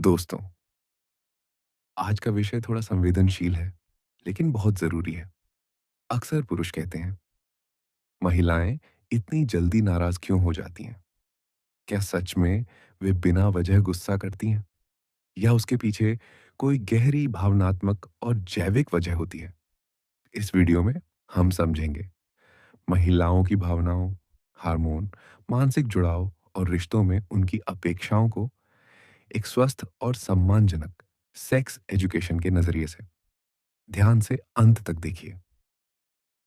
दोस्तों, आज का विषय थोड़ा संवेदनशील है, लेकिन बहुत ज़रूरी है। अक्सर पुरुष कहते हैं, महिलाएं इतनी जल्दी नाराज़ क्यों हो जाती हैं? क्या सच में वे बिना वजह गुस्सा करती हैं? या उसके पीछे कोई गहरी भावनात्मक और जैविक वजह होती है? इस वीडियो में हम समझेंगे महिलाओं की भावनाओं, हार्मोन, मानसिक जुड़ाव और रिश्तों में उनकी अपेक्षाओं को एक स्वस्थ और सम्मानजनक सेक्स एजुकेशन के नज़रिए से। ध्यान से अंत तक देखिए,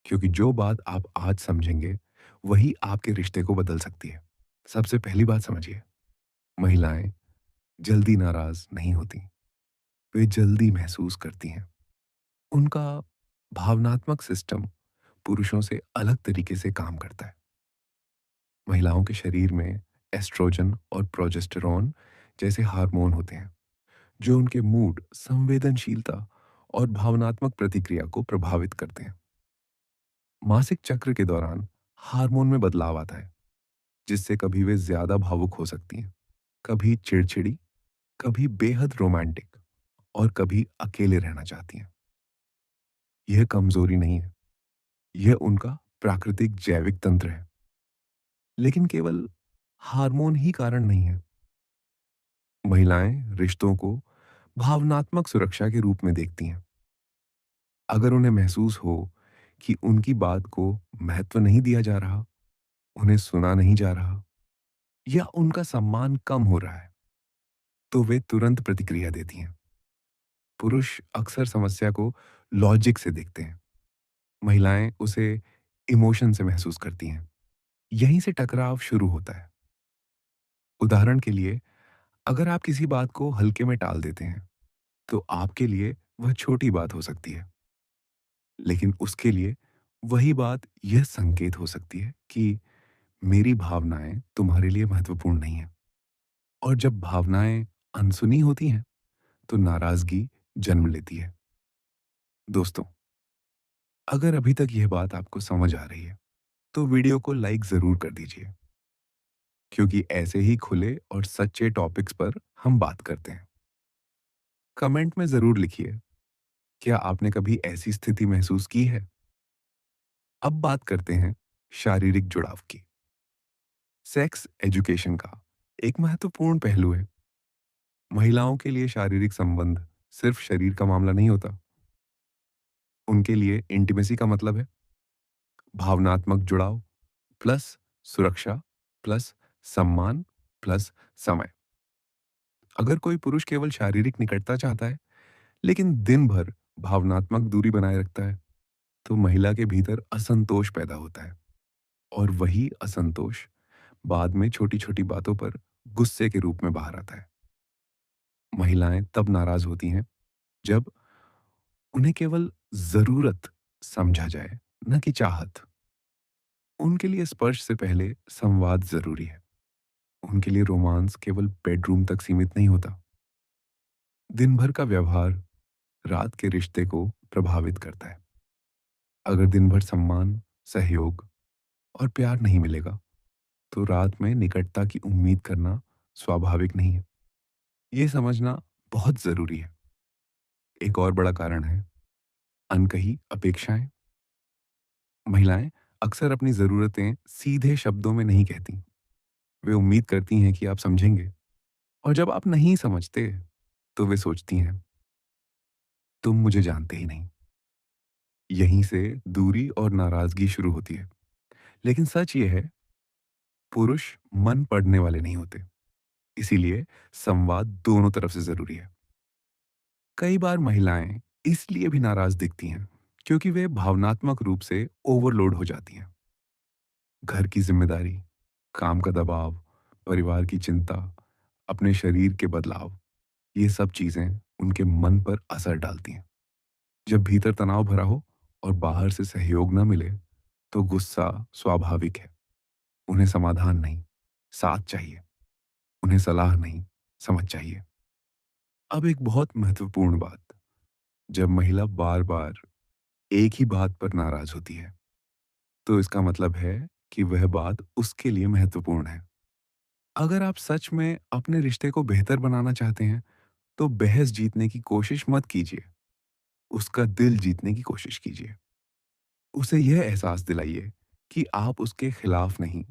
क्योंकि जो बात आप आज समझेंगे वही आपके रिश्ते को बदल सकती है। सबसे पहली बात समझिए, महिलाएं जल्दी नाराज नहीं होती, वे जल्दी महसूस करती हैं। उनका भावनात्मक सिस्टम पुरुषों से अलग तरीके से काम करता है। महिलाओं के शरीर में एस्ट्रोजन और प्रोजेस्टेरॉन जैसे हार्मोन होते हैं, जो उनके मूड, संवेदनशीलता और भावनात्मक प्रतिक्रिया को प्रभावित करते हैं। मासिक चक्र के दौरान हार्मोन में बदलाव आता है, जिससे कभी वे ज्यादा भावुक हो सकती हैं, कभी चिड़चिड़ी, कभी बेहद रोमांटिक और कभी अकेले रहना चाहती हैं। यह कमजोरी नहीं है, यह उनका प्राकृतिक जैविक तंत्र है। लेकिन केवल हार्मोन ही कारण नहीं है। महिलाएं रिश्तों को भावनात्मक सुरक्षा के रूप में देखती हैं। अगर उन्हें महसूस हो कि उनकी बात को महत्व नहीं दिया जा रहा, उन्हें सुना नहीं जा रहा या उनका सम्मान कम हो रहा है, तो वे तुरंत प्रतिक्रिया देती हैं। पुरुष अक्सर समस्या को लॉजिक से देखते हैं, महिलाएं उसे इमोशन से महसूस करती हैं। यहीं से टकराव शुरू होता है। उदाहरण के लिए, अगर आप किसी बात को हल्के में टाल देते हैं, तो आपके लिए वह छोटी बात हो सकती है, लेकिन उसके लिए वही बात यह संकेत हो सकती है कि मेरी भावनाएं तुम्हारे लिए महत्वपूर्ण नहीं है। और जब भावनाएं अनसुनी होती हैं, तो नाराजगी जन्म लेती है। दोस्तों, अगर अभी तक यह बात आपको समझ आ रही है, तो वीडियो को लाइक ज़रूर कर दीजिए, क्योंकि ऐसे ही खुले और सच्चे टॉपिक्स पर हम बात करते हैं। कमेंट में ज़रूर लिखिए, क्या आपने कभी ऐसी स्थिति महसूस की है? अब बात करते हैं शारीरिक जुड़ाव की। सेक्स एजुकेशन का एक महत्वपूर्ण पहलू है। महिलाओं के लिए शारीरिक संबंध सिर्फ शरीर का मामला नहीं होता। उनके लिए इंटीमेसी का मतलब है भावनात्मक जुड़ाव प्लस सुरक्षा प्लस सम्मान प्लस समय। अगर कोई पुरुष केवल शारीरिक निकटता चाहता है, लेकिन दिन भर भावनात्मक दूरी बनाए रखता है, तो महिला के भीतर असंतोष पैदा होता है। और वही असंतोष बाद में छोटी-छोटी बातों पर गुस्से के रूप में बाहर आता है। महिलाएं तब नाराज होती हैं जब उन्हें केवल जरूरत समझा जाए, न कि चाहत। उनके लिए स्पर्श से पहले संवाद जरूरी है। उनके लिए रोमांस केवल बेडरूम तक सीमित नहीं होता। दिन भर का व्यवहार रात के रिश्ते को प्रभावित करता है। अगर दिन भर सम्मान, सहयोग और प्यार नहीं मिलेगा, तो रात में निकटता की उम्मीद करना स्वाभाविक नहीं है। ये समझना बहुत जरूरी है। एक और बड़ा कारण है अनकही अपेक्षाएं। महिलाएं अक्सर अपनी जरूरतें सीधे शब्दों में नहीं कहती। वे उम्मीद करती हैं कि आप समझेंगे, और जब आप नहीं समझते, तो वे सोचती हैं, तुम मुझे जानते ही नहीं। यहीं से दूरी और नाराजगी शुरू होती है। लेकिन सच ये है, पुरुष मन पढ़ने वाले नहीं होते। इसीलिए संवाद दोनों तरफ से जरूरी है। कई बार महिलाएं इसलिए भी नाराज दिखती हैं, क्योंकि वे भावनात्मक रूप से ओवरलोड हो जाती हैं। घर की जिम्मेदारी, काम का दबाव, परिवार की चिंता, अपने शरीर के बदलाव, ये सब चीजें उनके मन पर असर डालती हैं। जब भीतर तनाव भरा हो और बाहर से सहयोग न मिले, तो गुस्सा स्वाभाविक है। उन्हें समाधान नहीं, साथ चाहिए। उन्हें सलाह नहीं, समझ चाहिए। अब एक बहुत महत्वपूर्ण बात, जब महिला बार बार एक ही बात पर नाराज होती है, तो इसका मतलब है कि वह बात उसके लिए महत्वपूर्ण है। अगर आप सच में अपने रिश्ते को बेहतर बनाना चाहते हैं, तो बहस जीतने की कोशिश मत कीजिए, उसका दिल जीतने की कोशिश कीजिए। उसे यह एहसास दिलाइए कि आप उसके खिलाफ नहीं,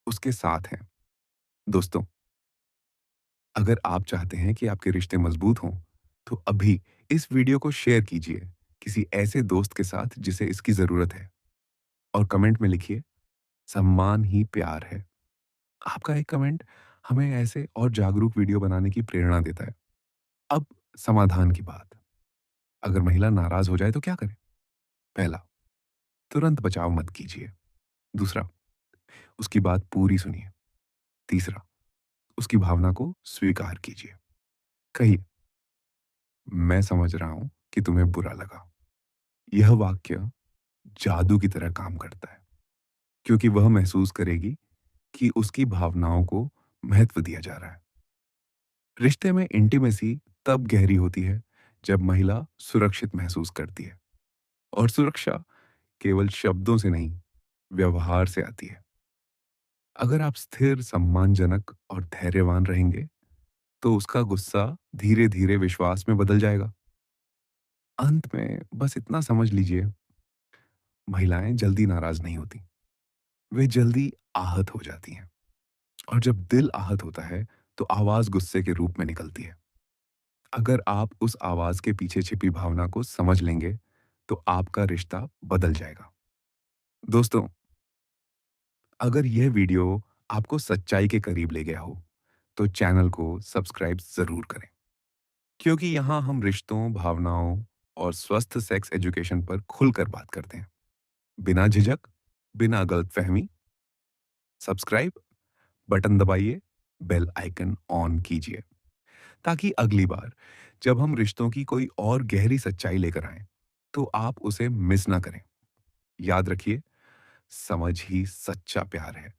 उसके साथ हैं। दोस्तों, अगर आप चाहते हैं कि आपके रिश्ते मजबूत हों, तो अभी इस वीडियो को शेयर कीजिए किसी ऐसे दोस्त के साथ जिसे इसकी ज़रूरत है और कमेंट में लिखिए, सम्मान ही प्यार है। आपका एक कमेंट हमें ऐसे और जागरूक वीडियो बनाने की प्रेरणा देता है। अब समाधान की बात। अगर महिला नाराज़ हो जाए तो क्या करें? पहला, तुरंत बचाव मत कीजिए। दूसरा, उसकी बात पूरी सुनिए। तीसरा, उसकी भावना को स्वीकार कीजिए। कहिए, मैं समझ रहा हूँ कि तुम्हें बुरा लगा। यह वाक्य जादू की तरह काम करता है, क्योंकि वह महसूस करेगी कि उसकी भावनाओं को महत्व दिया जा रहा है। रिश्ते में इंटीमेसी तब गहरी होती है जब महिला सुरक्षित महसूस करती है, और सुरक्षा केवल शब्दों से नहीं, व्यवहार से आती है। अगर आप स्थिर, सम्मानजनक और धैर्यवान रहेंगे, तो उसका गुस्सा धीरे-धीरे विश्वास में बदल जाएगा। अंत में बस इतना समझ लीजिए, महिलाएं जल्दी नाराज नहीं होती, वे जल्दी आहत हो जाती हैं। और जब दिल आहत होता है, तो आवाज गुस्से के रूप में निकलती है। अगर आप उस आवाज के पीछे छिपी भावना को समझ लेंगे, तो आपका रिश्ता बदल जाएगा। दोस्तों, अगर यह वीडियो आपको सच्चाई के करीब ले गया हो, तो चैनल को सब्सक्राइब ज़रूर करें, क्योंकि यहाँ हम रिश्तों, भावनाओं और स्वस्थ सेक्स एजुकेशन पर खुलकर बात करते हैं। बिना झिझक, बिना गलतफहमी। सब्सक्राइब बटन दबाइए, बेल आइकन ऑन कीजिए, ताकि अगली बार जब हम रिश्तों की कोई और गहरी सच्चाई लेकर आएं, तो आप उसे मिस ना करें। याद रखिए, समझ ही सच्चा प्यार है।